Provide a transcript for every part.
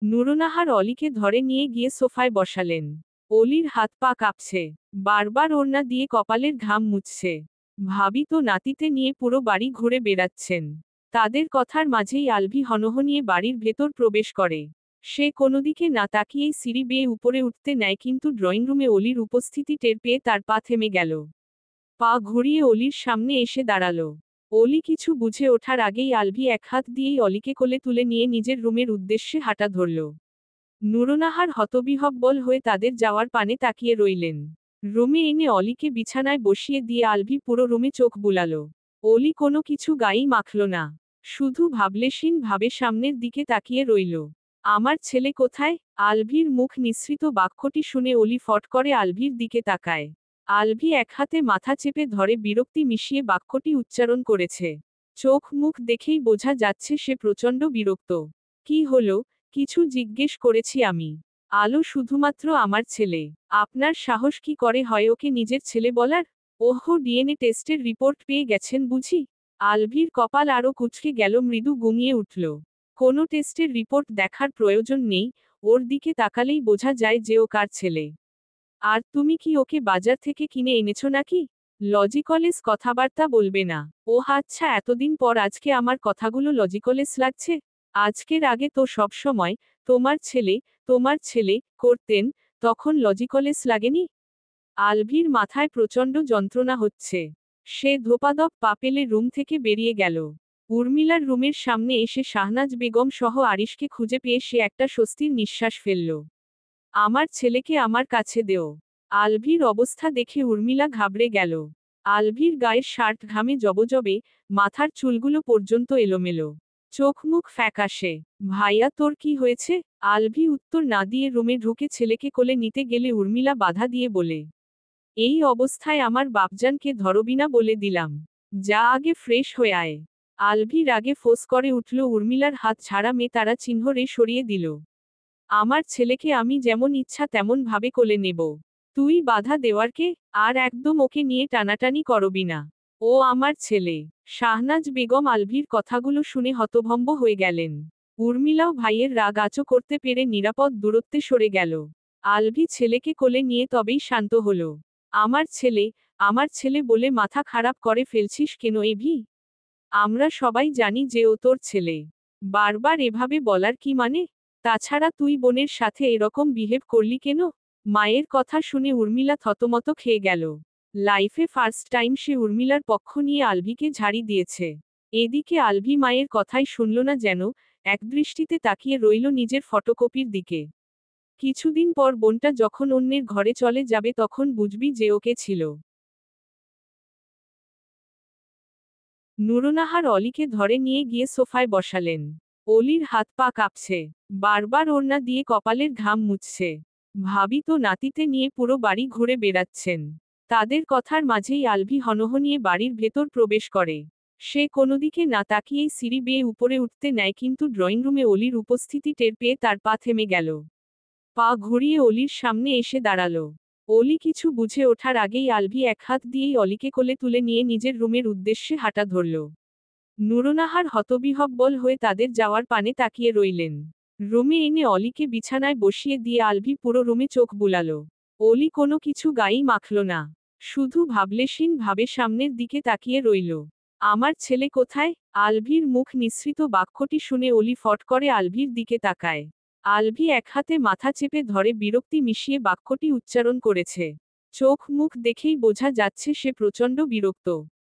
নুরুন্নাহার অলিকে ধরে নিয়ে গিয়ে সোফায় বসালেন। অলির হাত পা কাঁপছে, বারবার ওড়না দিয়ে কপালের ঘাম মুছছে। ভাবি তো নাতিতে নিয়ে পুরো বাড়ি ঘুরে বেড়াচ্ছেন। তাদের কথার মাঝেই আলভি হনহনিয়ে বাড়ির ভেতর প্রবেশ করে। সে কোনোদিকে না তাকিয়েই সিঁড়ি বেয়ে উপরে উঠতে নেয়, কিন্তু ড্রয়িং রুমে অলির উপস্থিতি টের পেয়ে তার পা থেমে গেল। পা ঘুরিয়ে অলির সামনে এসে দাঁড়ালো। অলি কিছু বুঝে ওঠার আগেই আলভি এক হাত দিয়েই অলিকে কোলে তুলে নিয়ে নিজের রুমের উদ্দেশ্যে হাঁটা ধরল। নুরুন্নাহার হতবিহ্বল হয়ে তাদের যাওয়ার পানে তাকিয়ে রইলেন। রুমে এনে অলিকে বিছানায় বসিয়ে দিয়ে আলভি পুরো রুমে চোখ বুলালো। অলি কোনো কিছু গায়েই মাখল না, শুধু ভাবলেশীন ভাবে সামনের দিকে তাকিয়ে রইল। আমার ছেলে কোথায়? আলভির মুখ নিঃসৃত বাক্যটি শুনে অলি ফট করে আলভির দিকে তাকায়। আলভি এক হাতে মাথা চেপে ধরে বিরক্তি মিশিয়ে বাক্যটি উচ্চারণ করেছে। চোখ মুখ দেখেই বোঝা যাচ্ছে সে প্রচণ্ড বিরক্ত। কি হলো? কিছু জিজ্ঞেস করেছি আমি। আলো শুধুমাত্র আমার ছেলে। আপনার সাহস কি করে হয় ওকে নিজের ছেলে বলার? ওহ, ডিএনএ টেস্টের রিপোর্ট পেয়ে গেছেন বুঝি? আলভির কপাল আরও কুঁচকে গেল, মৃদু গুমিয়ে উঠল। কোনো টেস্টের রিপোর্ট দেখার প্রয়োজন নেই, ওর দিকে তাকালেই বোঝা যায় যে ও কার ছেলে। আর তুমি কি ওকে বাজার থেকে কিনে এনেছো নাকি? লজিকলেস কথাবার্তা বলবে না। ওহ আচ্ছা, এতদিন পর আজকে আমার কথাগুলো লজিকলেস লাগছে? আজকের আগে তো সবসময় তোমার ছেলে, তোমার ছেলে করতেন, তখন লজিকলেস লাগেনি? আলভির মাথায় প্রচণ্ড যন্ত্রণা হচ্ছে। সে ধোপাধপ পা ফেলে রুম থেকে বেরিয়ে গেল। উর্মিলার রুমের সামনে এসে শাহনাজ বেগম সহ আরিশকে খুঁজে পেয়ে সে একটা স্বস্তির নিঃশ্বাস ফেলল। আমার ছেলেকে আমার কাছে দেও। আলভির অবস্থা দেখে উর্মিলা ঘাবড়ে গেল। আলভির গায়ের শার্ট ঘামে জবজবে, মাথার চুলগুলো পর্যন্ত এলোমেলো, চোখ মুখ ফ্যাকাশে। ভাইয়া তোর কি হয়েছে? আলভি উত্তর না দিয়ে রুমে ঢুকে ছেলেকে কোলে নিতে গেলে উর্মিলা বাধা দিয়ে বলে, এই অবস্থায় আমার বাপজানকে ধরবি না বলে দিলাম। যা আগে ফ্রেশ হয়ে আয়। আলভি রাগে ফোঁস করে উঠল। উর্মিলার হাত ছাড়া মেয়ে তারা চিহ্ন রে সরিয়ে দিল। আমার ছেলেকে আমি যেমন ইচ্ছা তেমন ভাবে কোলে নেব। তুই বাধা দেওয়ার কে? আর একদম ওকে নিয়ে টানাটানি করবি না। ও আমার ছেলে। শাহনাজ বেগম আলভির কথাগুলো শুনে হতভম্ব হয়ে গেলেন। উর্মিলাও ভাইয়ের রাগ আঁচো করতে পেরে নিরাপদ দূরত্বে সরে গেল। আলভি ছেলেকে কোলে নিয়ে তবেই শান্ত হল। আমার ছেলে, আমার ছেলে বলে মাথা খারাপ করে ফেলছিস কেন এভি? আমরা সবাই জানি যে ও তোর ছেলে। বারবার এভাবে বলার কি মানে? তাছাড়া তুই বোনের সাথে এরকম বিহেভ করলি কেন? মায়ের কথা শুনে উর্মিলা থতমত খেয়ে গেল। লাইফে ফার্স্ট টাইম সে উর্মিলার পক্ষ নিয়ে আলভিকে ঝাড়ি দিয়েছে। এদিকে আলভি মায়ের কথাই শুনল না, যেন একদৃষ্টিতে তাকিয়ে রইল নিজের ফটোকপির দিকে। কিছুদিন পর বোনটা যখন অন্যের ঘরে চলে যাবে তখন বুঝবি যে ওকে ছিল। নুরুন্নাহার অলিকে ধরে নিয়ে গিয়ে সোফায় বসালেন। অলির হাত পা কাঁপছে, বারবার ওড়না দিয়ে কপালের ঘাম মুছছে। ভাবি তো নাতিতে নিয়ে পুরো বাড়ি ঘুরে বেড়াচ্ছেন। তাদের কথার মাঝেই আলভি হনহনিয়ে বাড়ির ভেতর প্রবেশ করে। সে কোনোদিকে না তাকিয়েই সিঁড়ি বেয়ে উপরে উঠতে নেয়, কিন্তু ড্রয়িং রুমে অলির উপস্থিতি টের পেয়ে তার পা থেমে গেল। পা ঘুরিয়ে অলির সামনে এসে দাঁড়ালো। অলি কিছু বুঝে ওঠার আগেই আলভি এক হাত দিয়েই অলিকে কোলে তুলে নিয়ে নিজের রুমের উদ্দেশ্যে হাঁটা ধরল। নুরুন্নাহার হতবিহ্বল হয়ে তাদের যাওয়ার পানে তাকিয়ে রইলেন। রুমে এনে অলিকে বিছানায় বসিয়ে দিয়ে আলভি পুরো রুমে চোখ বুলালো। অলি কোনো কিছু গায়েই মাখল না, শুধু ভাবলেশীন ভাবে সামনের দিকে তাকিয়ে রইল। আমার ছেলে কোথায়? আলভির মুখ নিঃসৃত বাক্যটি শুনে অলি ফট করে আলভির দিকে তাকায়। আলভি এক হাতে মাথা চেপে ধরে বিরক্তি মিশিয়ে বাক্যটি উচ্চারণ করেছে। চোখ মুখ দেখেই বোঝা যাচ্ছে সে প্রচণ্ড বিরক্ত।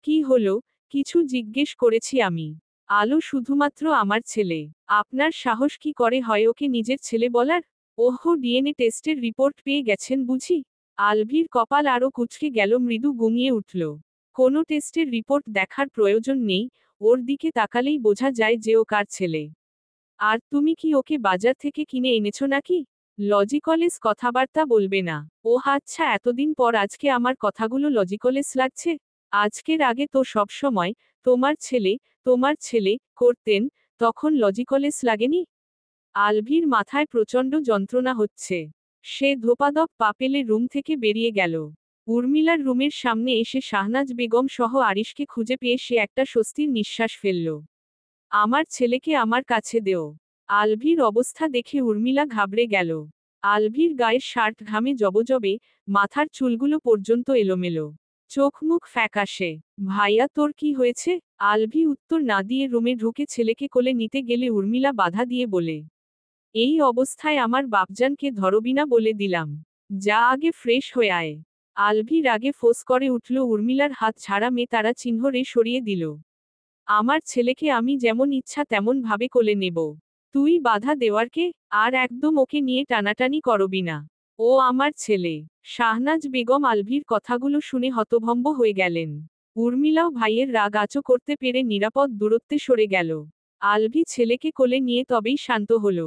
কি হলো? কিছু জিজ্ঞেস করেছি আমি। আলো শুধুমাত্র আমার ছেলে। আপনার সাহস কি করে হয় ওকে নিজের ছেলে বলার? ওহ, ডিএনএ টেস্টের রিপোর্ট পেয়ে গেছেন বুঝি? আলভির কপাল আরও কুঁচকে গেল, মৃদু গুমিয়ে উঠল। কোনো টেস্টের রিপোর্ট দেখার প্রয়োজন নেই, ওর দিকে তাকালেই বোঝা যায় যে ও কার ছেলে। আর তুমি কি ওকে বাজার থেকে কিনে এনেছো নাকি? লজিকলেস কথাবার্তা বলবে না। ওহ আচ্ছা, এতদিন পর আজকে আমার কথাগুলো লজিকলেস লাগছে? আজকের আগে তো সবসময় তোমার ছেলে, তোমার ছেলে করতেন, তখন লজিকলেস লাগেনি? আলভির মাথায় প্রচণ্ড যন্ত্রণা হচ্ছে। সে ধোপাধপ পা ফেলে রুম থেকে বেরিয়ে গেল। উর্মিলার রুমের সামনে এসে শাহনাজ বেগম সহ আরিশকে খুঁজে পেয়ে সে একটা স্বস্তির নিঃশ্বাস ফেলল। আমার ছেলেকে আমার কাছে দেও। আলভির অবস্থা দেখে উর্মিলা ঘাবড়ে গেল। আলভির গায়ের শার্ট ঘামে জবজবে, মাথার চুলগুলো পর্যন্ত এলোমেলো, চোখ মুখ ফ্যাকাশে। ভাইয়া তোর কি হয়েছে? আলভি উত্তর না দিয়ে রুমে ঢুকে ছেলেকে কোলে নিতে গেলে উর্মিলা বাধা দিয়ে বলে, এই অবস্থায় আমার বাপজানকে ধরবি না বলে দিলাম। যা আগে ফ্রেশ হয়ে আয়। আলভি রাগে ফোঁস করে উঠল, উর্মিলার হাত ছাড়া মেয়ে তারা চিহ্ন রে সরিয়ে দিল। আমার ছেলেকে আমি যেমন ইচ্ছা তেমন ভাবে কোলে নেব। তুই বাধা দেওয়ার কে? আর একদম ওকে নিয়ে টানাটানি করবি না। ও আমার ছেলে। শাহনাজ বেগম আলভির কথাগুলো শুনে হতভম্ব হয়ে গেলেন। উর্মিলাও ভাইয়ের রাগ আঁচো করতে পেরে নিরাপদ দূরত্বে সরে গেল। আলভি ছেলেকে কোলে নিয়ে তবেই শান্ত হল।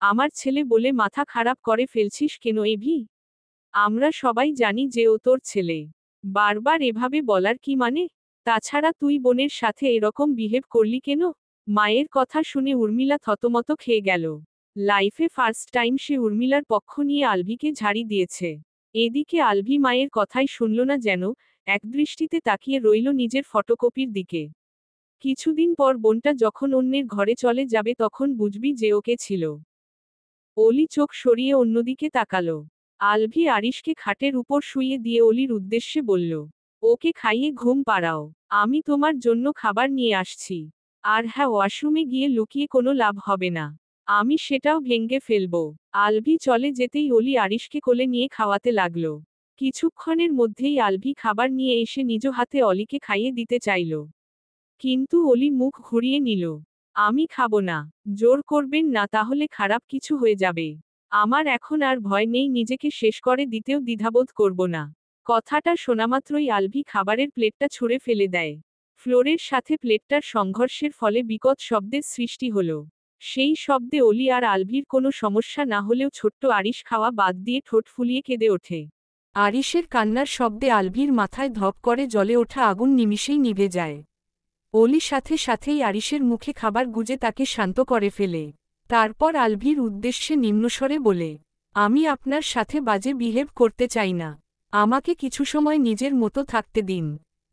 আমার ছেলে বলে মাথা খারাপ করে ফেলছিস কেন এভি? আমরা সবাই জানি যে ও তোর ছেলে। বারবার এভাবে বলার কি মানে? তাছাড়া তুই বোনের সাথে এরকম বিহেভ করলি কেন? মায়ের কথা শুনে উর্মিলা থতমত খেয়ে গেল। লাইফে ফার্স্ট টাইম সে উর্মিলার পক্ষ নিয়ে আলভিকে ঝাড়ি দিয়েছে। এদিকে আলভি মায়ের কথাই শুনল না, যেন একদৃষ্টিতে তাকিয়ে রইল নিজের ফটোকপির দিকে। কিছুদিন পর বোনটা যখন অন্যের ঘরে চলে যাবে তখন বুঝবি যে ওকে ছিল। অলি চোখ সরিয়ে অন্যদিকে তাকালো। আলভি আরিশকে খাটের উপর শুইয়ে দিয়ে অলির উদ্দেশ্যে বলল, ওকে খাইয়ে ঘুম পাড়াও, আমি তোমার জন্য খাবার নিয়ে আসছি। আর হ্যাঁ, ওয়াশরুমে গিয়ে লুকিয়ে কোনো লাভ হবে না, আমি সেটাও ভেঙে ফেলব। আলভি চলে যেতেই অলি আরিশকে কোলে নিয়ে খাওয়াতে লাগলো। কিছুক্ষণের মধ্যেই আলভি খাবার নিয়ে এসে নিজ হাতে অলিকে খাইয়ে দিতে চাইল। কিন্তু অলি মুখ ঘুরিয়ে নিল। আমি খাবো না। জোর করবেন না, তাহলে খারাপ কিছু হয়ে যাবে। আমার এখন আর ভয় নেই, নিজেকে শেষ করে দিতেও দ্বিধাবোধ করব না। কথাটা শোনামাত্রই আলভি খাবারের প্লেটটা ছুঁড়ে ফেলে দেয়। ফ্লোরের সাথে প্লেটটার সংঘর্ষের ফলে বিকট শব্দের সৃষ্টি হলো। সেই শব্দে অলি আর আলভির কোনো সমস্যা না হলেও ছোট্ট আরিশ খাওয়া বাদ দিয়ে ঠোঁট ফুলিয়ে কেঁদে ওঠে। আরিশের কান্নার শব্দে আলভির মাথায় ধপ করে জ্বলে ওঠা আগুন নিমিষেই নিভে যায়। অলি সাথে সাথেই আরিশের মুখে খাবার গুজে তাকে শান্ত করে ফেলে। তারপর আলভির উদ্দেশ্যে নিম্নস্বরে বলে, আমি আপনার সাথে বাজে বিহেভ করতে চাই না। আমাকে কিছু সময় নিজের মতো থাকতে দিন।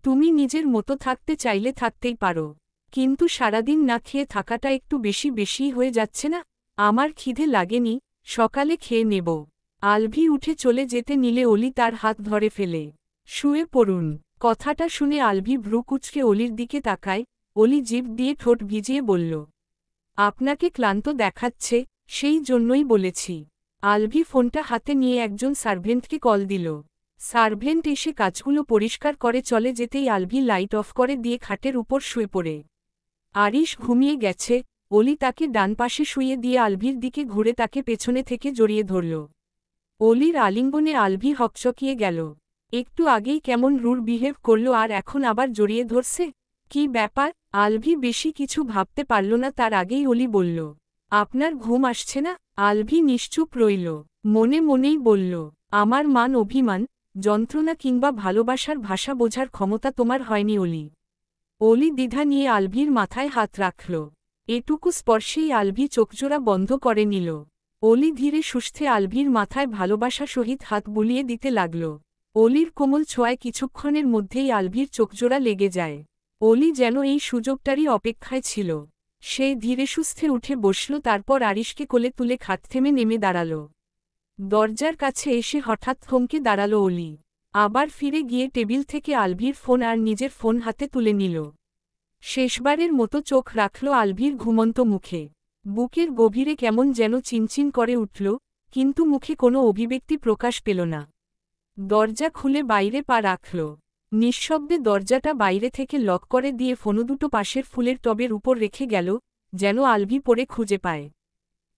তুমি নিজের মতো থাকতে চাইলে থাকতেই পারো, কিন্তু সারাদিন না খেয়ে থাকাটা একটু বেশি হয়ে যাচ্ছে না? আমার খিদে লাগেনি, সকালে খেয়ে নেব। আলভি উঠে চলে যেতে নিলে অলি তার হাত ধরে ফেলে, শুয়ে পড়ুন। কথাটা শুনে আলভি ভ্রু কুঁচকে অলির দিকে তাকায়। অলি জিভ দিয়ে ঠোঁট ভিজিয়ে বলল, আপনাকে ক্লান্ত দেখাচ্ছে, সেই জন্যই বলেছি। আলভি ফোনটা হাতে নিয়ে একজন সার্ভেন্টকে কল দিল। সার্ভেন্ট এসে কাজগুলো পরিষ্কার করে চলে যেতেই আলভি লাইট অফ করে দিয়ে খাটের উপর শুয়ে পড়ে। আরিশ ঘুমিয়ে গেছে। অলি তাকে ডান পাশে শুইয়ে দিয়ে আলভির দিকে ঘুরে তাকে পেছনে থেকে জড়িয়ে ধরল। অলির আলিঙ্গনে আলভি হকচকিয়ে গেল। একটু আগেই কেমন রুড বিহেভ করল আর এখন আবার জড়িয়ে ধরছে, কি ব্যাপার? আলভি বেশি কিছু ভাবতে পারল না, তার আগেই অলি বলল, আপনার ঘুম আসছে না? আলভি নিশ্চুপ রইল, মনে মনেই বলল, আমার মান অভিমান, যন্ত্রণা কিংবা ভালোবাসার ভাষা বোঝার ক্ষমতা তোমার হয়নি অলি। অলি দ্বিধা নিয়ে আলভির মাথায় হাত রাখল। এটুকু স্পর্শেই আলভি চোখজোড়া বন্ধ করে নিল। অলি ধীরে সুস্থে আলভির মাথায় ভালোবাসা সহিত হাত বুলিয়ে দিতে লাগল। অলির কোমল ছোঁয়ায় কিছুক্ষণের মধ্যেই আলভির চোখজোড়া লেগে যায়। অলি যেন এই সুযোগটারই অপেক্ষায় ছিল। সে ধীরে সুস্থে উঠে বসল, তারপর আরিশকে কোলে তুলে খাট থেমে নেমে দাঁড়াল। দরজার কাছে এসে হঠাৎ থমকে দাঁড়াল অলি। আবার ফিরে গিয়ে টেবিল থেকে আলভির ফোন আর নিজের ফোন হাতে তুলে নিল। শেষবারের মতো চোখ রাখল আলভির ঘুমন্ত মুখে। বুকের গভীরে কেমন যেন চিনচিন করে উঠল, কিন্তু মুখে কোনো অভিব্যক্তি প্রকাশ পেল না। দরজা খুলে বাইরে পা রাখল। নিঃশব্দে দরজাটা বাইরে থেকে লক করে দিয়ে ফোনো দুটো পাশের ফুলের টবের উপর রেখে গেল, যেন আলভি পড়ে খুঁজে পায়।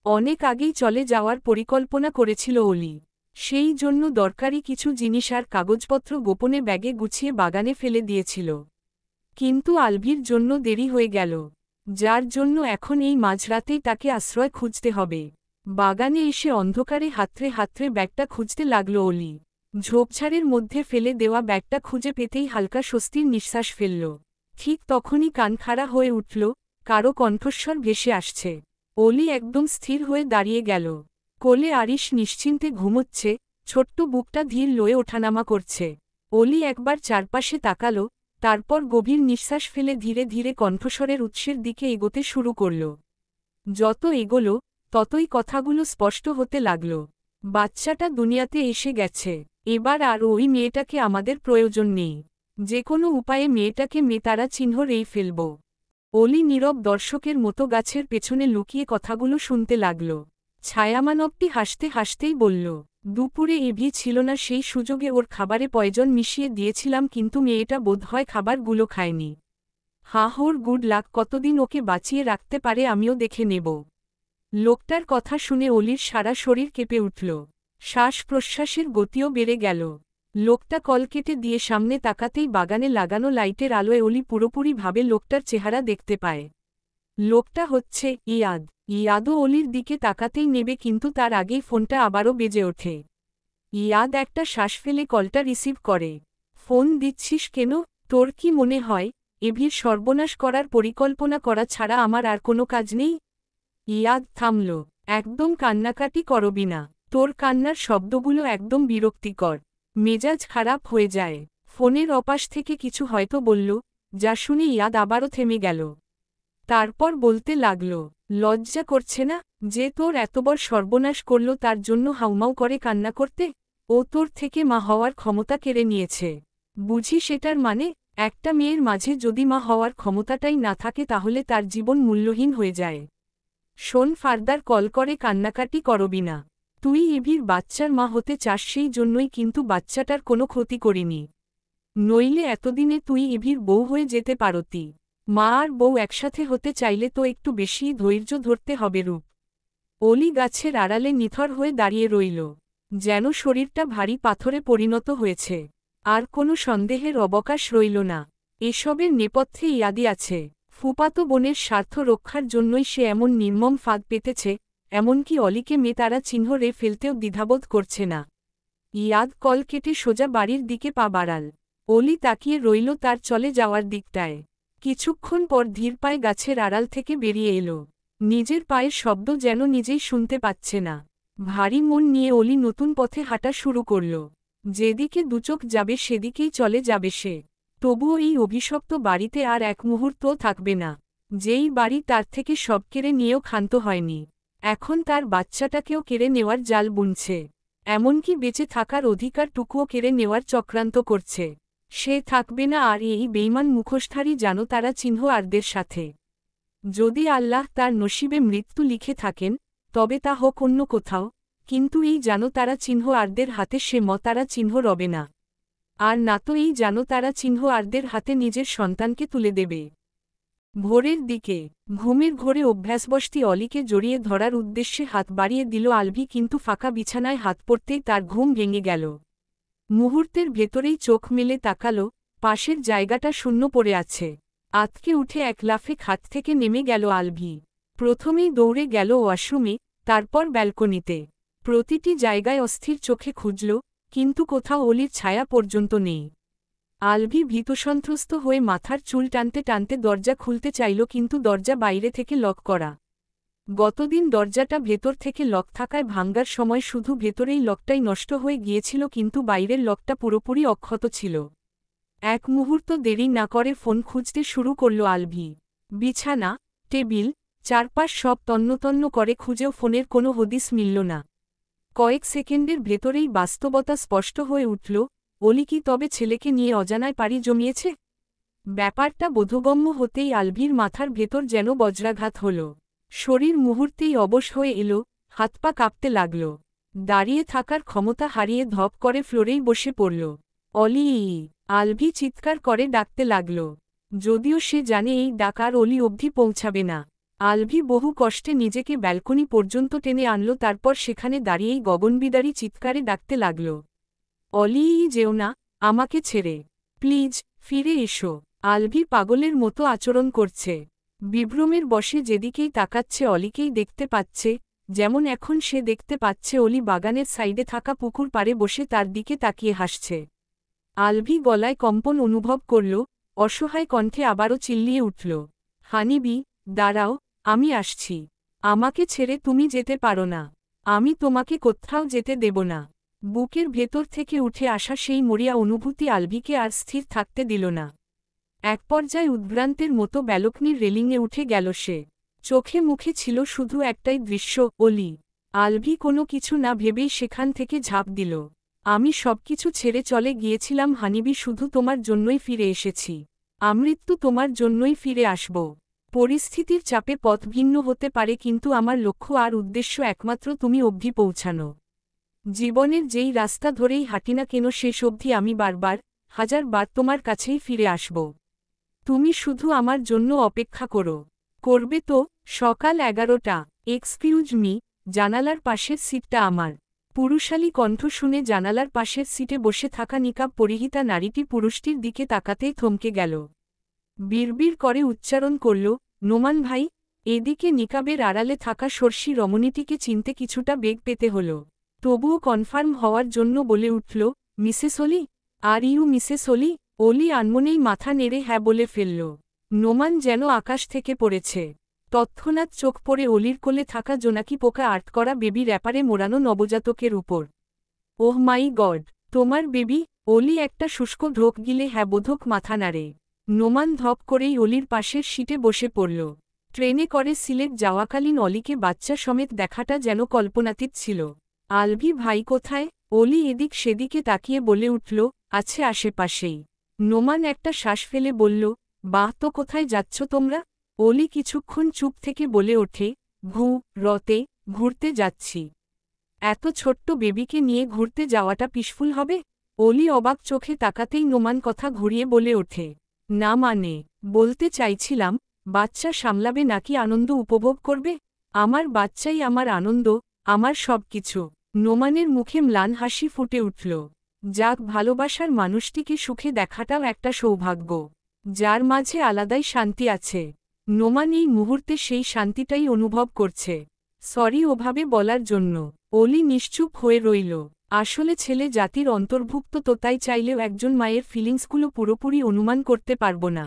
অনেক আগেই চলে যাওয়ার পরিকল্পনা করেছিল অলি। সেই জন্য দরকারি কিছু জিনিস আর কাগজপত্র গোপনে ব্যাগে গুছিয়ে বাগানে ফেলে দিয়েছিল। কিন্তু আলভির জন্য দেরি হয়ে গেল, যার জন্য এখন এই মাঝরাতেই তাকে আশ্রয় খুঁজতে হবে। বাগানে এসে অন্ধকারে হাতড়ে হাতড়ে ব্যাগটা খুঁজতে লাগল অলি। ঝোপঝাড়ের মধ্যে ফেলে দেওয়া ব্যাগটা খুঁজে পেতেই হালকা স্বস্তির নিঃশ্বাস ফেলল। ঠিক তখনই কান খাড়া হয়ে উঠল, কারো কণ্ঠস্বর ভেসে আসছে। অলি একদম স্থির হয়ে দাঁড়িয়ে গেল। কোলে আরিশ নিশ্চিন্তে ঘুমোচ্ছে, ছোট্ট বুকটা ধীর লয়ে ওঠানামা করছে। অলি একবার চারপাশে তাকাল, তারপর গভীর নিঃশ্বাস ফেলে ধীরে ধীরে কণ্ঠস্বরের উৎসের দিকে এগোতে শুরু করল। যত এগোলো ততই কথাগুলো স্পষ্ট হতে লাগল। বাচ্চাটা দুনিয়াতে এসে গেছে, এবার আর ওই মেয়েটাকে আমাদের প্রয়োজন নেই। যে কোনো উপায়ে মেয়েটাকে মেতারা চিহ্ন রেই ফেলব। অলি নীরব দর্শকের মতো গাছের পেছনে লুকিয়ে কথাগুলো শুনতে লাগল। ছায়ামানবটি হাসতে হাসতেই বলল, দুপুরে এভি ছিল না, সেই সুযোগে ওর খাবারে পয়জন মিশিয়ে দিয়েছিলাম, কিন্তু মেয়েটা বোধহয় খাবারগুলো খায়নি। ওর গুড লাক, কতদিন ওকে বাঁচিয়ে রাখতে পারে আমিও দেখে নেব। লোকটার কথা শুনে অলির সারা শরীর কেঁপে উঠল, শ্বাস প্রশ্বাসের গতিও বেড়ে গেল। লোকটা কল কেটে দিয়ে সামনে তাকাতেই বাগানে লাগানো লাইটের আলোয় অলি পুরোপুরিভাবে লোকটার চেহারা দেখতে পায়। লোকটা হচ্ছে ইয়াদ। ইয়াদও অলির দিকে তাকাতেই নেবে, কিন্তু তার আগেই ফোনটা আবারও বেজে ওঠে। ইয়াদ একটা শ্বাস ফেলে কলটা রিসিভ করে। ফোন দিচ্ছিস কেন? তোর কি মনে হয় এভির সর্বনাশ করার পরিকল্পনা করা ছাড়া আমার আর কোনো কাজ নেই? ইয়াদ থামল। একদম কান্নাকাটি করবি না, তোর কান্নার শব্দগুলো একদম বিরক্তিকর। মেজাজ খারাপ হয়ে যায়। ফোনের অপাশ থেকে কিছু হয়তো বলল, যা শুনে ইয়াদ আবারও থেমে গেল। তারপর বলতে লাগল, লজ্জা করছে না যে তোর এত বড় সর্বনাশ করল তার জন্য হাউমাউ করে কান্না করতে? ও তোর থেকে মা হওয়ার ক্ষমতা কেড়ে নিয়েছে, বুঝি সেটার মানে? একটা মেয়ের মাঝে যদি মা হওয়ার ক্ষমতাটাই না থাকে তাহলে তার জীবন মূল্যহীন হয়ে যায়। শোন, ফার্দার কল করে কান্নাকাটি করবি না। তুই এভির বাচ্চার মা হতে চাস, সেই জন্যই কিন্তু বাচ্চাটার কোনো ক্ষতি করিনি। নইলে এতদিনে তুই এভির বউ হয়ে যেতে পারতি। মা আর বউ একসাথে হতে চাইলে তো একটু বেশিই ধৈর্য ধরতে হবে। রূপ অলি গাছের আড়ালে নিথর হয়ে দাঁড়িয়ে রইল, যেন শরীরটা ভারী পাথরে পরিণত হয়েছে। আর কোনো সন্দেহের অবকাশ রইল না। এসবের নেপথ্যে ইয়াদি আছে। ফুপাতো বোনের স্বার্থ রক্ষার জন্যই সে এমন নির্মম ফাঁদ পেতেছে, এমনকি অলিকে মেতারা চিহ্ন রে ফেলতেও দ্বিধাবোধ করছে না। ইয়াদ কল কেটে সোজা বাড়ির দিকে পা বাড়াল। অলি তাকিয়ে রইল তার চলে যাওয়ার দিকটায়। কিছুক্ষণ পর ধীর পায়ে গাছের আড়াল থেকে বেরিয়ে এলো। নিজের পায়ের শব্দ যেন নিজেই শুনতে পাচ্ছে না। ভারী মন নিয়ে অলি নতুন পথে হাঁটা শুরু করল। যেদিকে দুচোখ যাবে সেদিকেই চলে যাবে সে। তবুও এই অভিশপ্ত বাড়িতে আর এক মুহূর্তও থাকবে না। যেই বাড়ি তার থেকে সব কেড়ে নিয়েও ক্ষান্ত হয়নি, এখন তার বাচ্চাটাকেও কেড়ে নেওয়ার জাল বুনছে। এমনকি বেঁচে থাকার অধিকারটুকুও কেড়ে নেওয়ার চক্রান্ত করছে। সে থাকবে না আর এই বেইমান মুখোশধারী জানো তারা চিহ্ন আরদের সাথে। যদি আল্লাহ তার নসিবে মৃত্যু লিখে থাকেন তবে তা হোক অন্য কোথাও, কিন্তু এই জানো তারা চিহ্ন আরদের হাতে সে তারা চিহ্ন রবে না। আর না তো এই জানো তারা চিহ্ন আরদের হাতে নিজের সন্তানকে তুলে দেবে। ভোরের দিকে ঘুমের ঘোরে অভ্যাসবশতী অলিকে জড়িয়ে ধরার উদ্দেশ্যে হাত বাড়িয়ে দিল আলভি, কিন্তু ফাঁকা বিছানায় হাত পড়তেই তার ঘুম ভেঙে গেল। মুহূর্তের ভেতরেই চোখ মেলে তাকালো, পাশের জায়গাটা শূন্য পড়ে আছে। আতকে উঠে এক লাফে খাট থেকে নেমে গেল আলভি। প্রথমেই দৌড়ে গেল ওয়াশরুমে, তারপর ব্যালকনিতে। প্রতিটি জায়গায় অস্থির চোখে খুঁজল, কিন্তু কোথাও অলির ছায়া পর্যন্ত নেই। আলভি ভীতসন্ত্রস্ত হয়ে মাথার চুল টানতে টানতে দরজা খুলতে চাইল, কিন্তু দরজা বাইরে থেকে লক করা। গতদিন দরজাটা ভেতর থেকে লক থাকায় ভাঙ্গার সময় শুধু ভেতরেই লকটাই নষ্ট হয়ে গিয়েছিল, কিন্তু বাইরের লকটা পুরোপুরি অক্ষত ছিল। এক মুহূর্ত দেরি না করে ফোন খুঁজতে শুরু করল আলভি। বিছানা, টেবিল, চারপাশ সব তন্নতন্ন করে খুঁজেও ফোনের কোনো হদিস মিলল না। কয়েক সেকেন্ডের ভেতরেই বাস্তবতা স্পষ্ট হয়ে উঠল, অলি কি তবে ছেলেকে নিয়ে অজানায় পাড়ি জমিয়েছে? ব্যাপারটা বোধগম্য হতেই আলভির মাথার ভেতর যেন বজ্রাঘাত হল। শরীর মুহূর্তেই অবশ হয়ে এলো, হাত পা কাঁপতে লাগল। দাঁড়িয়ে থাকার ক্ষমতা হারিয়ে ধপ করে ফ্লোরেই বসে পড়ল। অলি! আলভি চিৎকার করে ডাকতে লাগল, যদিও সে জানে এই ডাক আর অলি অবধি পৌঁছাবে না। আলভি বহু কষ্টে নিজেকে ব্যালকনি পর্যন্ত টেনে আনল, তারপর সেখানে দাঁড়িয়েই গগনবিদারী চিৎকারে ডাকতে লাগল, অলি! যেও না, আমাকে ছেড়ে, প্লিজ ফিরে এসো। আলভি পাগলের মতো আচরণ করছে। বিভ্রমের বশে যেদিকেই তাকাচ্ছে অলিকেই দেখতে পাচ্ছে, যেমন এখন সে দেখতে পাচ্ছে অলি বাগানের সাইডে থাকা পুকুর পাড়ে বসে তার দিকে তাকিয়ে হাসছে। আলভি গলায় কম্পন অনুভব করল, অসহায় কণ্ঠে আবারও চিল্লিয়ে উঠল, হানিবি, দাঁড়াও, আমি আসছি। আমাকে ছেড়ে তুমি যেতে পারো না। আমি তোমাকে কোথাও যেতে দেব না। বুকের ভেতর থেকে উঠে আসা সেই মরিয়া অনুভূতি আলভিকে আর স্থির থাকতে দিল না। এক পর্যায়ে উদ্ভ্রান্তের মতো ব্যালকনির রেলিংয়ে উঠে গেল সে। চোখে মুখে ছিল শুধু একটাই দৃশ্য, অলি। আলভি কোনো কিছু না ভেবেই সেখান থেকে ঝাঁপ দিল। আমি সবকিছু ছেড়ে চলে গিয়েছিলাম হানিবি, শুধু তোমার জন্যই ফিরে এসেছি। আমৃত্যু তোমার জন্যই ফিরে আসব। পরিস্থিতির চাপে পথ ভিন্ন হতে পারে, কিন্তু আমার লক্ষ্য আর উদ্দেশ্য একমাত্র তুমি অবধি পৌঁছানো। জীবনের যেই রাস্তা ধরেই হাঁটি না কেন শেষ অবধি আমি বারবার, হাজারবার তোমার কাছেই ফিরে আসব। তুমি শুধু আমার জন্য অপেক্ষা করবে তো? সকাল 11টা। এক্সকিউজ মি, জানালার পাশের সিটটা আমার। পুরুষালী কণ্ঠ শুনে জানালার পাশের সিটে বসে থাকা নিকাব পরিহিতা নারীটি পুরুষটির দিকে তাকাতেই থমকে গেল। বিড়বিড় করে উচ্চারণ করল, নোমান ভাই। এদিকে নিকাবের আড়ালে থাকা সর্ষি রমণীটিকে চিনতে কিছুটা বেগ পেতে হল। তবুও কনফার্ম হওয়ার জন্য বলে উঠল, Mrs Oli? Are you Mrs অলি? অলি আনমনেই মাথা নেড়ে হ্যাঁ বলে ফেলল। নোমান যেন আকাশ থেকে পড়েছে। তৎক্ষণাৎ চোখ পড়ে অলির কোলে থাকা জোনাকি পোকা আর্ট করা বেবি র্যাপারে মোড়ানো নবজাতকের উপর। ওহ মাই গড, তোমার বেবি? অলি একটা শুষ্ক ঢোক গিলে হ্যাঁ বোধক মাথা নাড়ে। নোমান ধপ করেই অলির পাশের সিটে বসে পড়ল। ট্রেনে করে সিলেট যাওয়াকালীন অলিকে বাচ্চা সমেত দেখাটা যেন কল্পনাতীত ছিল। আলভি ভাই কোথায়? অলি এদিক সেদিকে তাকিয়ে বলে উঠল, আছে আশেপাশেই। নোমান একটা শ্বাস ফেলে বলল, বাহ, তো কোথায় যাচ্ছ তোমরা? অলি কিছুক্ষণ চুপ থেকে বলে ওঠে, রতে ঘুরতে যাচ্ছি। এত ছোট্ট বেবিকে নিয়ে ঘুরতে যাওয়াটা পিসফুল হবে? অলি অবাক চোখে তাকাতেই নোমান কথা ঘুরিয়ে বলে ওঠে, না মানে, বলতে চাইছিলাম, বাচ্চা সামলাবে নাকি আনন্দ উপভোগ করবে? আমার বাচ্চাই আমার আনন্দ, আমার সব কিছু। নোমানের মুখে ম্লান হাসি ফুটে উঠল। যাক, ভালোবাসার মানুষটিকে সুখে দেখাটাও একটা সৌভাগ্য, যার মাঝে আলাদাই শান্তি আছে। নোমান এই মুহূর্তে সেই শান্তিটাই অনুভব করছে। সরি ওভাবে বলার জন্য। অলি নিশ্চুপ হয়ে রইল। আসলে ছেলে জাতির অন্তর্ভুক্ত, তো তাই চাইলেও একজন মায়ের ফিলিংসগুলো পুরোপুরি অনুমান করতে পারব না।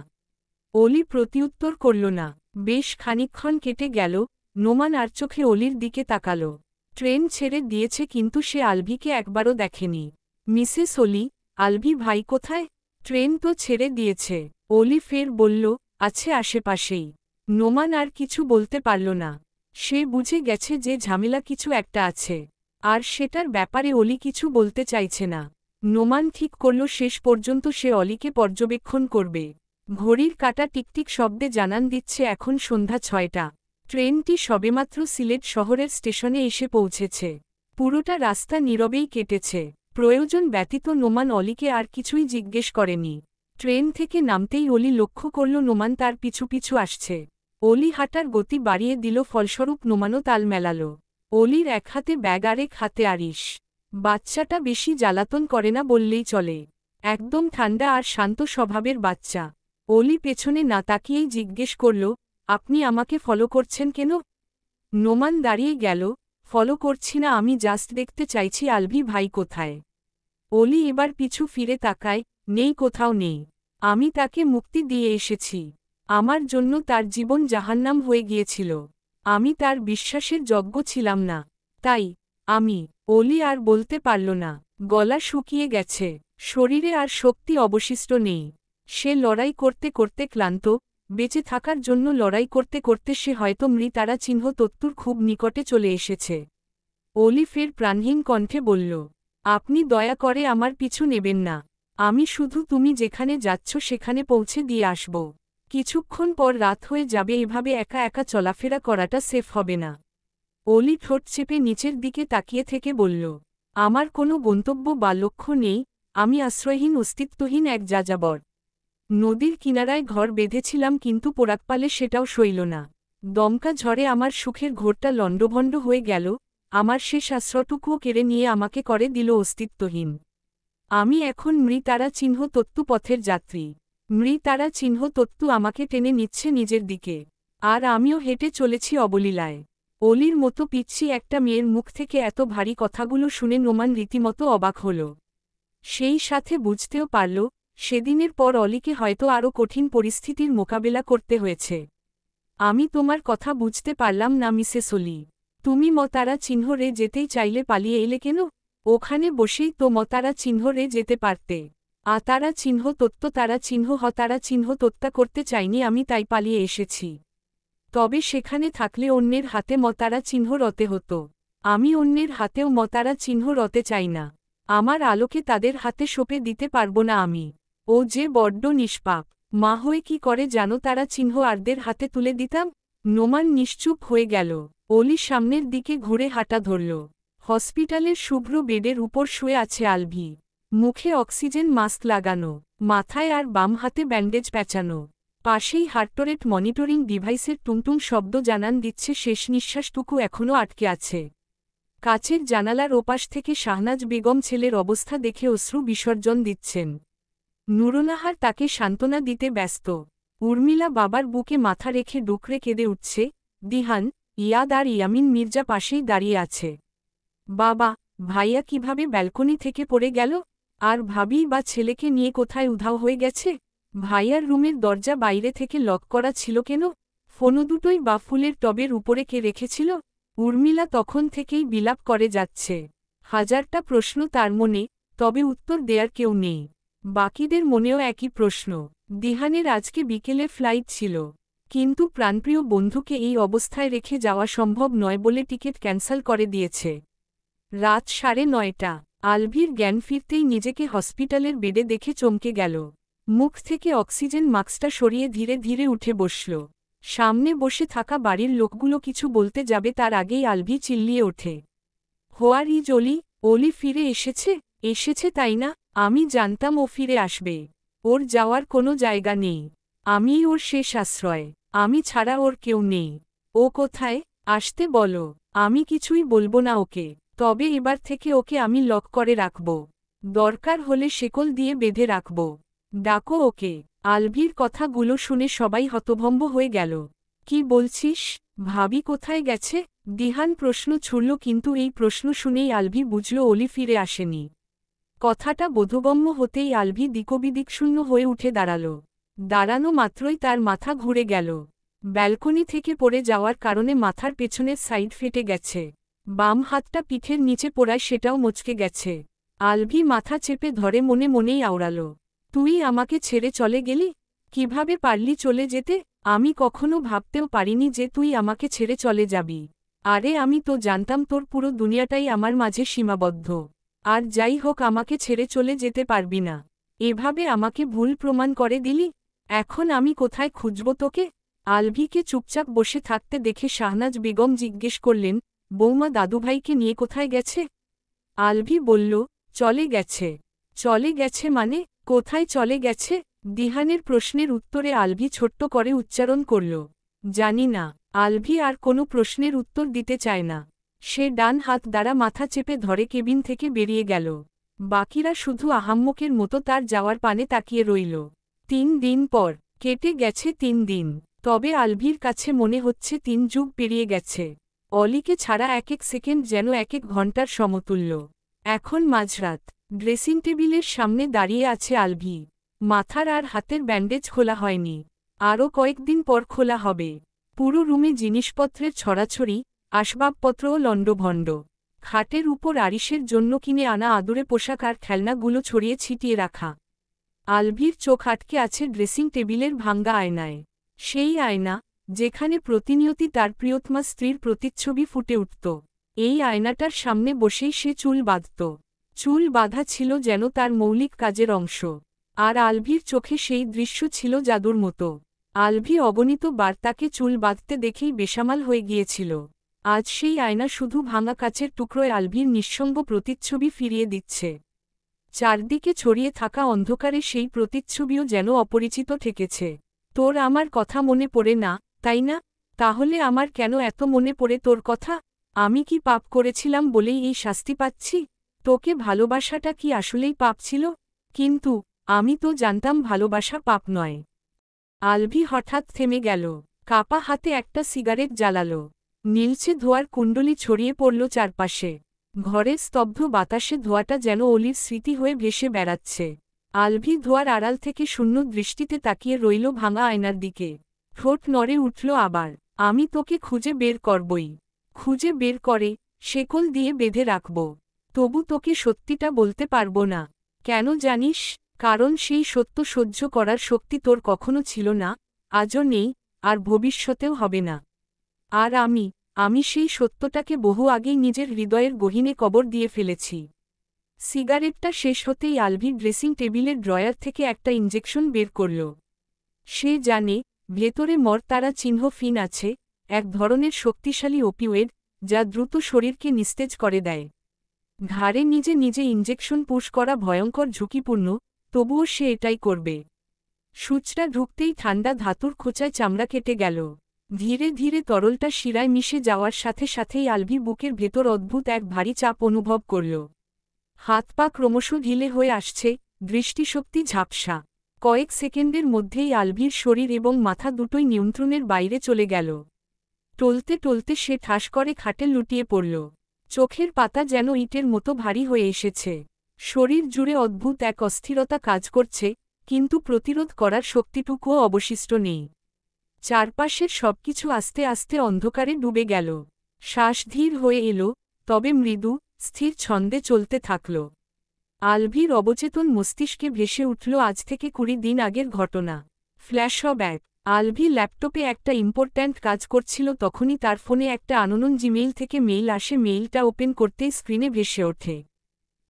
অলি প্রতিউত্তর করল না। বেশ খানিকক্ষণ কেটে গেল। নোমান আর চোখে অলির দিকে তাকাল। ট্রেন ছেড়ে দিয়েছে, কিন্তু সে আলভিকে একবারও দেখেনি। মিসেস অলি, আলভি ভাই কোথায়? ট্রেন তো ছেড়ে দিয়েছে। অলি ফের বলল, আছে আশেপাশেই। নোমান আর কিছু বলতে পারল না। সে বুঝে গেছে যে ঝামেলা কিছু একটা আছে, আর সেটার ব্যাপারে অলি কিছু বলতে চাইছে না। নোমান ঠিক করল শেষ পর্যন্ত সে অলিকে পর্যবেক্ষণ করবে। ঘড়ির কাঁটা টিকটিক শব্দে জানান দিচ্ছে এখন সন্ধ্যা 6টা। ট্রেনটি সবেমাত্র সিলেট শহরের স্টেশনে এসে পৌঁছেছে। পুরোটা রাস্তা নীরবেই কেটেছে। প্রয়োজন ব্যতীত নোমান অলিকে আর কিছুই জিজ্ঞেস করেনি। ট্রেন থেকে নামতেই অলি লক্ষ্য করল নোমান তার পিছু পিছু আসছে। অলি হাঁটার গতি বাড়িয়ে দিল, ফলস্বরূপ নোমানও তাল মেলাল। অলির এক হাতে ব্যাগ আর এক হাতে আরিশ। বাচ্চাটা বেশি জ্বালাতন করে না বললেই চলে। একদম ঠান্ডা আর শান্ত স্বভাবের বাচ্চা। অলি পেছনে না তাকিয়েই জিজ্ঞেস করল, আপনি আমাকে ফলো করছেন কেন? নোমান দাঁড়িয়ে গেল, ফলো করছি না, আমি জাস্ট দেখতে চাইছি আলভি ভাই কোথায়। অলি এবার পিছু ফিরে তাকায়, নেই, কোথাও নেই। আমি তাকে মুক্তি দিয়ে এসেছি। আমার জন্য তার জীবন জাহান্নাম হয়ে গিয়েছিল। আমি তার বিশ্বাসের যোগ্য ছিলাম না। তাই আমি। অলি আর বলতে পারল না। গলা শুকিয়ে গেছে। শরীরে আর শক্তি অবশিষ্ট নেই। সে লড়াই করতে করতে ক্লান্ত। বেঁচে থাকার জন্য লড়াই করতে করতে সে হয়তো মৃতারা চিহ্ন তত্ত্বর খুব নিকটে চলে এসেছে। অলি ফের প্রাণহীন কণ্ঠে বলল, আপনি দয়া করে আমার পিছু নেবেন না। আমি শুধু তুমি যেখানে যাচ্ছ সেখানে পৌঁছে দিয়ে আসব। কিছুক্ষণ পর রাত হয়ে যাবে, এভাবে একা একা চলাফেরা করাটা সেফ হবে না। অলি ঠোঁট চেপে নিচের দিকে তাকিয়ে থেকে বলল, আমার কোনো গন্তব্য বা লক্ষ্য নেই, আমি আশ্রয়হীন অস্তিত্বহীন এক যাযাবর। নদীর কিনারায় ঘর বেঁধেছিলাম, কিন্তু পোড়াকপালে সেটাও সইল না। দমকা ঝড়ে আমার সুখের ঘোরটা লণ্ডভণ্ড হয়ে গেল, আমার শেষ আশ্রয়টুকুও কেড়ে নিয়ে আমাকে করে দিল অস্তিত্বহীন। আমি এখন মৃতারা চিহ্ন তত্ত্ব পথের যাত্রী। মৃতারা চিহ্ন তত্ত্ব আমাকে টেনে নিচ্ছে নিজের দিকে, আর আমিও হেঁটে চলেছি অবলীলায়। অলির মতো পিচ্ছি একটা মেয়ের মুখ থেকে এত ভারী কথাগুলো শুনে নোমান রীতিমতো অবাক হল। সেই সাথে বুঝতেও পারল, সেদিনের পর অলিকে হয়তো আরও কঠিন পরিস্থিতির মোকাবেলা করতে হয়েছে। আমি তোমার কথা বুঝতে পারলাম না মিসেস অলি। তুমি মতারা চিহ্ন রে যেতেই চাইলে পালিয়ে এলে কেন? ওখানে বসেই তো মতারা চিহ্ন রে যেতে পারতে। তারা চিহ্ন তত্ত্ব, তারা চিহ্ন তারা চিহ্ন তত্ত্বা করতে চাইনি আমি, তাই পালিয়ে এসেছি। তবে সেখানে থাকলে অন্যের হাতে মতারা চিহ্ন রতে হতো। আমি অন্যের হাতেও মতারা চিহ্ন রতে চাই না। আমার আলোকে তাদের হাতে সঁপে দিতে পারব না আমি। ও যে বড্ড নিষ্পাপ। মা হয়ে কি করে জানো তারা চিহ্ন আরদের হাতে তুলে দিতাম? নোমান নিশ্চুপ হয়ে গেল। অলি সামনের দিকে ঘুরে হাঁটা ধরল। হসপিটালের শুভ্র বেডের উপর শুয়ে আছে আলভি। মুখে অক্সিজেন মাস্ক লাগানো, মাথায় আর বাম হাতে ব্যান্ডেজ প্যাঁচানো। পাশেই হার্টরেট মনিটরিং ডিভাইসের টুংটুং শব্দ জানান দিচ্ছে শেষ নিঃশ্বাসটুকু এখনও আটকে আছে। কাচের জানালার ওপাশ থেকে শাহনাজ বেগম ছেলের অবস্থা দেখে অশ্রু বিসর্জন দিচ্ছেন। নুরুন্নাহার তাকে সান্ত্বনা দিতে ব্যস্ত। উর্মিলা বাবার বুকে মাথা রেখে ডুকরে কেঁদে উঠছে। দিহান, ইয়াদ আর ইয়ামিন মির্জা পাশেই দাঁড়িয়ে আছে। বাবা, ভাইয়া কিভাবে ব্যালকনি থেকে পড়ে গেল? আর ভাবি বা ছেলেকে নিয়ে কোথায় উধাও হয়ে গেছে? ভাইয়ার রুমের দরজা বাইরে থেকে লক করা ছিল কেন? ফোনো দুটোই বা ফুলের টবের উপরে কে রেখেছিল? উর্মিলা তখন থেকেই বিলাপ করে যাচ্ছে। হাজারটা প্রশ্ন তার মনে, তবে উত্তর দেয়ার কেউ নেই। বাকিদের মনেও একই প্রশ্ন। দিহানের আজকে বিকেলে ফ্লাইট ছিল, কিন্তু প্রাণপ্রিয় বন্ধুকে এই অবস্থায় রেখে যাওয়া সম্ভব নয় বলে টিকিট ক্যান্সেল করে দিয়েছে। রাত 9:30। আলভির জ্ঞান ফিরতেই নিজেকে হসপিটালের বেডে দেখে চমকে গেল। মুখ থেকে অক্সিজেন মাস্কটা সরিয়ে ধীরে ধীরে উঠে বসল। সামনে বসে থাকা বাড়ির লোকগুলো কিছু বলতে যাবে তার আগেই আলভি চিল্লিয়ে ওঠে। হোয়ার ইজ অলি? অলি ফিরে এসেছে? এসেছে তাই না? আমি জানতাম ও ফিরে আসবে। ওর যাওয়ার কোনো জায়গা নেই। আমিই ওর শেষ আশ্রয়। আমি ছাড়া ওর কেউ নেই। ও কোথায়? আসতে বলো। আমি কিছুই বলবো না ওকে। তবে এবার থেকে ওকে আমি লক করে রাখব। দরকার হলে শেকল দিয়ে বেঁধে রাখব। ডাকো ওকে। আলভির কথাগুলো শুনে সবাই হতভম্ব হয়ে গেল। কি বলছিস? ভাবি কোথায় গেছে? দিহান প্রশ্ন ছুড়ল, কিন্তু এই প্রশ্ন শুনেই আলভি বুঝল অলি ফিরে আসেনি। কথাটা বোধগম্য হতেই আলভি দিকবিদিকশূন্য হয়ে উঠে দাঁড়াল। দাঁড়ানো মাত্রই তার মাথা ঘুরে গেল। ব্যালকনি থেকে পড়ে যাওয়ার কারণে মাথার পেছনের সাইড ফেটে গেছে। বাম হাতটা পিঠের নিচে পড়ায় সেটাও মচকে গেছে। আলভি মাথা চেপে ধরে মনে মনেই আওড়াল। তুই আমাকে ছেড়ে চলে গেলি? কিভাবে পারলি চলে যেতে? আমি কখনো ভাবতেও পারিনি যে তুই আমাকে ছেড়ে চলে যাবি। আরে আমি তো জানতাম তোর পুরো দুনিয়াটাই আমার মাঝে সীমাবদ্ধ। আর যাই হোক আমাকে ছেড়ে চলে যেতে পারবি না। এভাবে আমাকে ভুল প্রমাণ করে দিলি। এখন আমি কোথায় খুঁজব তোকে? আলভিকে চুপচাপ বসে থাকতে দেখে শাহনাজ বেগম জিজ্ঞেস করলেন, বৌমা দাদুভাইকে নিয়ে কোথায় গেছে? আলভি বলল, চলে গেছে। চলে গেছে মানে? কোথায় চলে গেছে? দিহানের প্রশ্নের উত্তরে আলভি ছোট্ট করে উচ্চারণ করল, জানি না। আলভি আর কোনো প্রশ্নের উত্তর দিতে চায় না। সে ডান হাত দ্বারা মাথা চেপে ধরে কেবিন থেকে বেরিয়ে গেল। বাকিরা শুধু আহাম্মকের মতো তার যাওয়ার পানে তাকিয়ে রইল। 3 দিন পর। কেটে গেছে 3 দিন। তবে আলভির কাছে মনে হচ্ছে 3 যুগ পেরিয়ে গেছে। অলিকে ছাড়া এক এক সেকেন্ড যেন এক এক ঘন্টার সমতুল্য। এখন মাঝরাত। ড্রেসিং টেবিলের সামনে দাঁড়িয়ে আছে আলভি। মাথার আর হাতের ব্যান্ডেজ খোলা হয়নি। আরও কয়েকদিন পর খোলা হবে। পুরো রুমে জিনিসপত্রের ছড়াছড়ি, আসবাবপত্রও লণ্ডভণ্ড। খাটের উপর আরিশের জন্য কিনে আনা আদুরে পোশাক আর খেলনাগুলো ছড়িয়ে ছিটিয়ে রাখা। আলভির চোখ আটকে আছে ড্রেসিং টেবিলের ভাঙ্গা আয়নায়। সেই আয়না, যেখানে প্রতিনিয়তি তার প্রিয়তমা স্ত্রীর প্রতিচ্ছবি ফুটে উঠত। এই আয়নাটার সামনে বসেই সে চুল বাঁধত। চুল বাঁধা ছিল যেন তার মৌলিক কাজের অংশ। আর আলভির চোখে সেই দৃশ্য ছিল জাদুর মতো। আলভি অগণিত বার তাকে চুল বাঁধতে দেখেই বেসামাল হয়ে গিয়েছিল। আজ সেই আয়না শুধু ভাঙা কাচের টুকরোয় আলভির নিঃসঙ্গ প্রতিচ্ছবি ফিরিয়ে দিচ্ছে। চারদিকে ছড়িয়ে থাকা অন্ধকারে সেই প্রতিচ্ছবিও যেন অপরিচিত ঠেকেছে। তোর আমার কথা মনে পড়ে না, তাই না? তাহলে আমার কেন এত মনে পড়ে তোর কথা? আমি কি পাপ করেছিলাম বলেই এই শাস্তি পাচ্ছি? তোকে ভালোবাসাটা কি আসলেই পাপ ছিল? কিন্তু আমি তো জানতাম ভালোবাসা পাপ নয়। আলভি হঠাৎ থেমে গেল। কাপা হাতে একটা সিগারেট জ্বালালো। নীলচে ধোয়ার কুণ্ডলি ছড়িয়ে পড়ল চারপাশে। ঘরের স্তব্ধ বাতাসে ধোঁয়াটা যেন অলির স্মৃতি হয়ে ভেসে বেড়াচ্ছে। আলভি ধোয়ার আড়াল থেকে শূন্য দৃষ্টিতে তাকিয়ে রইল ভাঙা আয়নার দিকে। ঠোঁট নড়ে উঠল আবার। আমি তোকে খুঁজে বের করবই। খুঁজে বের করে শেকল দিয়ে বেঁধে রাখব। তবু তোকে সত্যিটা বলতে পারব না। কেন জানিস? কারণ সেই সত্য সহ্য করার শক্তি তোর কখনো ছিল না, আজও নেই, আর ভবিষ্যতেও হবে না। আর আমি সেই সত্যটাকে বহু আগেই নিজের হৃদয়ের গহীনে কবর দিয়ে ফেলেছি। সিগারেটটা শেষ হতেই আলভি ড্রেসিং টেবিলের ড্রয়ার থেকে একটা ইঞ্জেকশন বের করল। সে জানে, ভেতরে মরতারা চিহ্ন ফিন আছে, এক ধরনের শক্তিশালী ওপিওয়েড, যা দ্রুত শরীরকে নিস্তেজ করে দেয়। ঘাড়ে নিজে নিজে ইঞ্জেকশন পুশ করা ভয়ঙ্কর ঝুঁকিপূর্ণ, তবুও সে এটাই করবে। সূচটা ঢুকতেই ঠান্ডা ধাতুর খোঁচায় চামড়া কেটে গেল। ধীরে ধীরে তরলটা শিরায় মিশে যাওয়ার সাথে সাথেই আলভি বুকের ভেতর অদ্ভুত এক ভারী চাপ অনুভব করল। হাত পা ক্রমশ ঢিলে হয়ে আসছে, দৃষ্টিশক্তি ঝাপসা। কয়েক সেকেন্ডের মধ্যেই আলভির শরীর এবং মাথা দুটোই নিয়ন্ত্রণের বাইরে চলে গেল। টলতে টলতে সে ঠাস করে খাটে লুটিয়ে পড়ল। চোখের পাতা যেন ইটের মতো ভারী হয়ে এসেছে। শরীর জুড়ে অদ্ভুত এক অস্থিরতা কাজ করছে, কিন্তু প্রতিরোধ করার শক্তিটুকুও অবশিষ্ট নেই। চারপাশের সবকিছু আস্তে আস্তে অন্ধকারে ডুবে গেল। শ্বাস ধীর হয়ে এলো, তবে মৃদু, স্থির ছন্দে চলতে থাকল। আলভির অবচেতন মস্তিষ্কে ভেসে উঠল আজ থেকে 20 দিন আগের ঘটনা। ফ্ল্যাশব্যাক। আলভি ল্যাপটপে একটা ইম্পর্ট্যান্ট কাজ করছিল, তখনই তার ফোনে একটা আননোন জিমেইল থেকে মেইল আসে। মেইলটা ওপেন করতেই স্ক্রিনে ভেসে ওঠে